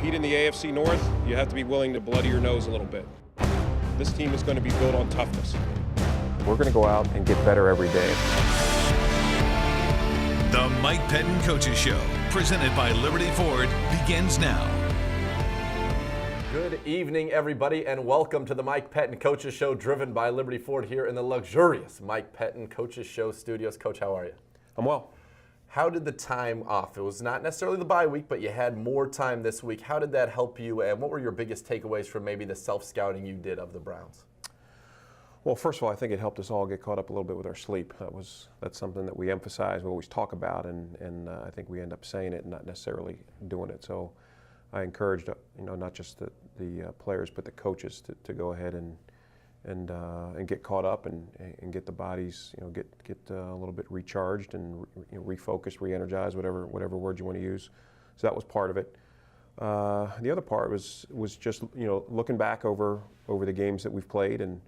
compete in the AFC North, you have to be willing to bloody your nose a little bit. This team is going to be built on toughness. We're going to go out and get better every day. The Mike Pettine Coaches Show, presented by Liberty Ford, begins now. Good evening, everybody, and welcome to the Mike Pettine Coaches Show, driven by Liberty Ford here in the luxurious Mike Pettine Coaches Show studios. Coach, how are you? I'm well. How did the time off? It was not necessarily the bye week, but you had more time this week. How did that help you, and what were your biggest takeaways from maybe the self-scouting you did of the Browns? Well, first of all, I think it helped us all get caught up a little bit with our sleep. That's something that we emphasize, we always talk about, and I think we end up saying it and not necessarily doing it. So I encouraged, not just the players, but the coaches to go ahead and get caught up and get the bodies, get a little bit recharged and refocused, re-energized, whatever word you want to use. So that was part of it. The other part was just looking back over the games that we've played and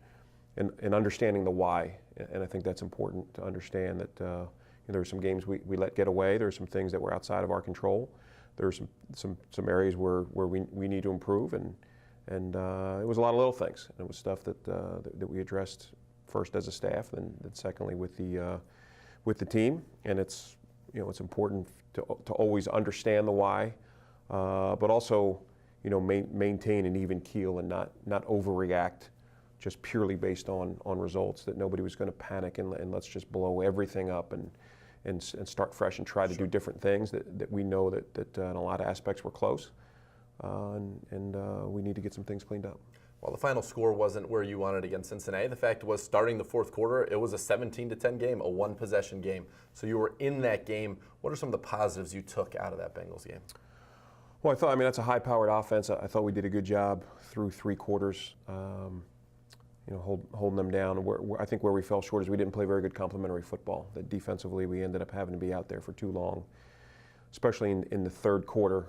understanding the why. And I think that's important to understand that there are some games we let get away. There are some things that were outside of our control. There are some areas where we need to improve, and it was a lot of little things. And it was stuff that we addressed first as a staff, and then secondly with the team. And it's important to always understand the why, but also maintain an even keel and not overreact just purely based on results. That nobody was going to panic and let's just blow everything up and start fresh and try to do different things that we know that in a lot of aspects we're close, and we need to get some things cleaned up. Well, the final score wasn't where you wanted against Cincinnati. The fact was, starting the fourth quarter, it was a 17-10 game, a one-possession game. So you were in that game. What are some of the positives you took out of that Bengals game? Well, that's a high-powered offense. I thought we did a good job through three quarters. Holding them down. I think where we fell short is we didn't play very good complementary football. That defensively we ended up having to be out there for too long, especially in the third quarter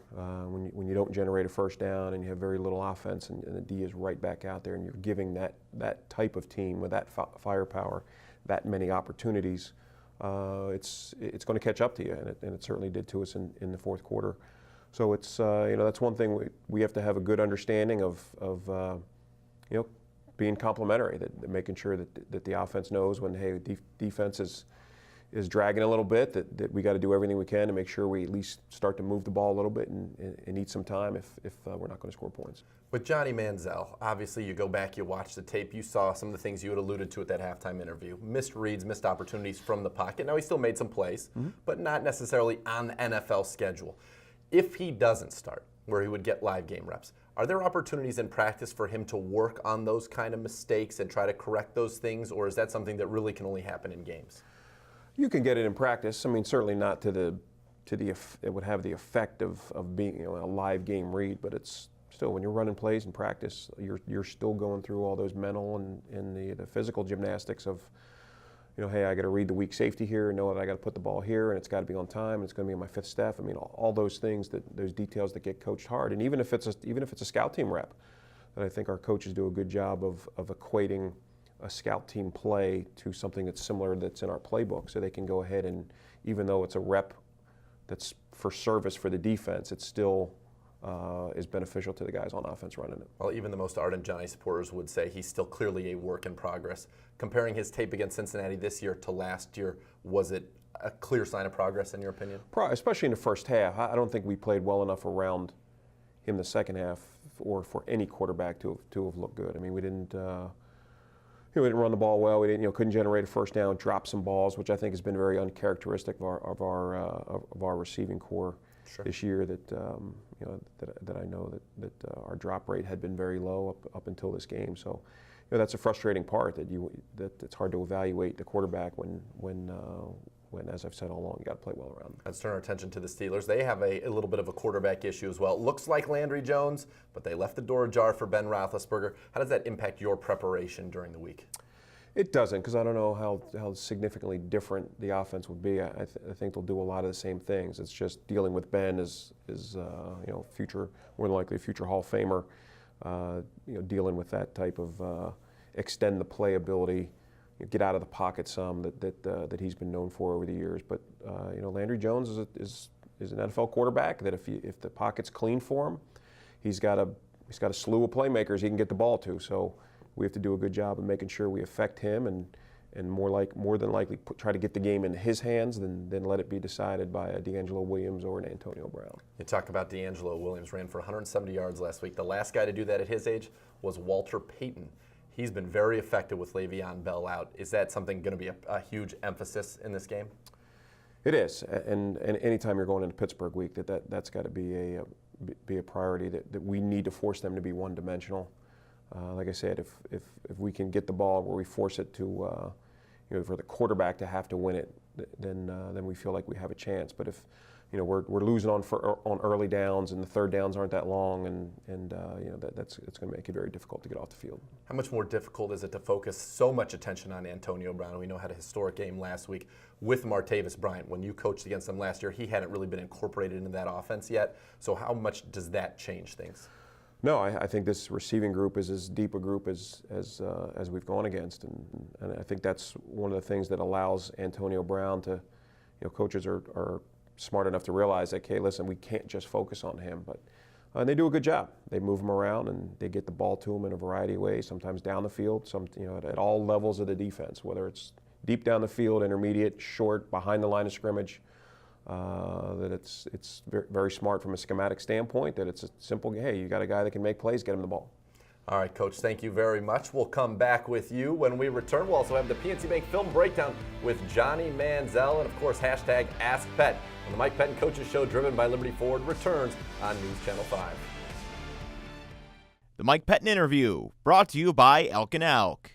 when you don't generate a first down and you have very little offense and the D is right back out there and you're giving that type of team with that firepower that many opportunities. It's going to catch up to you, and it certainly did to us in the fourth quarter. So it's that's one thing we have to have a good understanding of being complementary, that making sure that the offense knows when, hey, defense is dragging a little bit, that we got to do everything we can to make sure we at least start to move the ball a little bit and eat some time if we're not going to score points. With Johnny Manziel, obviously you go back, you watch the tape, you saw some of the things you had alluded to at that halftime interview. Missed reads, missed opportunities from the pocket. Now he still made some plays, but not necessarily on the NFL schedule. If he doesn't start, where he would get live game reps, are there opportunities in practice for him to work on those kind of mistakes and try to correct those things, or is that something that really can only happen in games? You can get it in practice. I mean, certainly not to it would have the effect of being a live game read, but it's still, when you're running plays in practice, you're still going through all those mental and the physical gymnastics of, hey, I got to read the weak safety here, know that I got to put the ball here, and it's got to be on time, and it's going to be on my fifth step. I mean, all those things, those details that get coached hard, and even if it's a scout team rep, that I think our coaches do a good job of equating a scout team play to something that's similar that's in our playbook, so they can go ahead and, even though it's a rep that's for service for the defense, it's still is beneficial to the guys on offense running it. Well, even the most ardent Johnny supporters would say he's still clearly a work in progress. Comparing his tape against Cincinnati this year to last year, was it a clear sign of progress in your opinion? Especially in the first half. I don't think we played well enough around him the second half or for any quarterback to have looked good. I mean, we didn't run the ball well. We didn't, couldn't generate a first down, drop some balls, which I think has been very uncharacteristic of our receiving core. Sure. This year that I know that our drop rate had been very low up until this game. So that's a frustrating part that it's hard to evaluate the quarterback when as I've said all along, you got to play well around them. Let's turn our attention to the Steelers. They have a little bit of a quarterback issue as well. It looks like Landry Jones, but they left the door ajar for Ben Roethlisberger. How does that impact your preparation during the week? It doesn't, because I don't know how significantly different the offense would be. I think they'll do a lot of the same things. It's just dealing with Ben is future, more than likely a future Hall of Famer. Dealing with that type of extend the playability, get out of the pocket some that he's been known for over the years. But Landry Jones is an NFL quarterback that if the pocket's clean for him, he's got a slew of playmakers he can get the ball to. So we have to do a good job of making sure we affect him and more than likely try to get the game in his hands than let it be decided by a DeAngelo Williams or an Antonio Brown. You talk about DeAngelo Williams, ran for 170 yards last week. The last guy to do that at his age was Walter Payton. He's been very effective with Le'Veon Bell out. Is that something going to be a huge emphasis in this game? It is, and anytime you're going into Pittsburgh week, that's got to be a priority. That we need to force them to be one-dimensional. Like I said, if we can get the ball where we force it to, for the quarterback to have to win it, then we feel like we have a chance. But if we're losing on early downs and the third downs aren't that long, and it's going to make it very difficult to get off the field. How much more difficult is it to focus so much attention on Antonio Brown? We know had a historic game last week with Martavis Bryant. When you coached against him last year, he hadn't really been incorporated into that offense yet. So how much does that change things? No, I think this receiving group is as deep a group as we've gone against, and I think that's one of the things that allows Antonio Brown to, coaches are smart enough to realize that, okay, listen, we can't just focus on him, but and they do a good job. They move him around and they get the ball to him in a variety of ways. Sometimes down the field, at all levels of the defense, whether it's deep down the field, intermediate, short, behind the line of scrimmage. That it's very smart from a schematic standpoint, that it's a simple, hey, you got a guy that can make plays, get him the ball. All right, Coach, thank you very much. We'll come back with you when we return. We'll also have the PNC Bank Film Breakdown with Johnny Manziel, and of course, hashtag AskPet. When the Mike Pettine Coaches Show, driven by Liberty Ford, returns on News Channel 5. The Mike Pettine Interview, brought to you by Elk & Elk.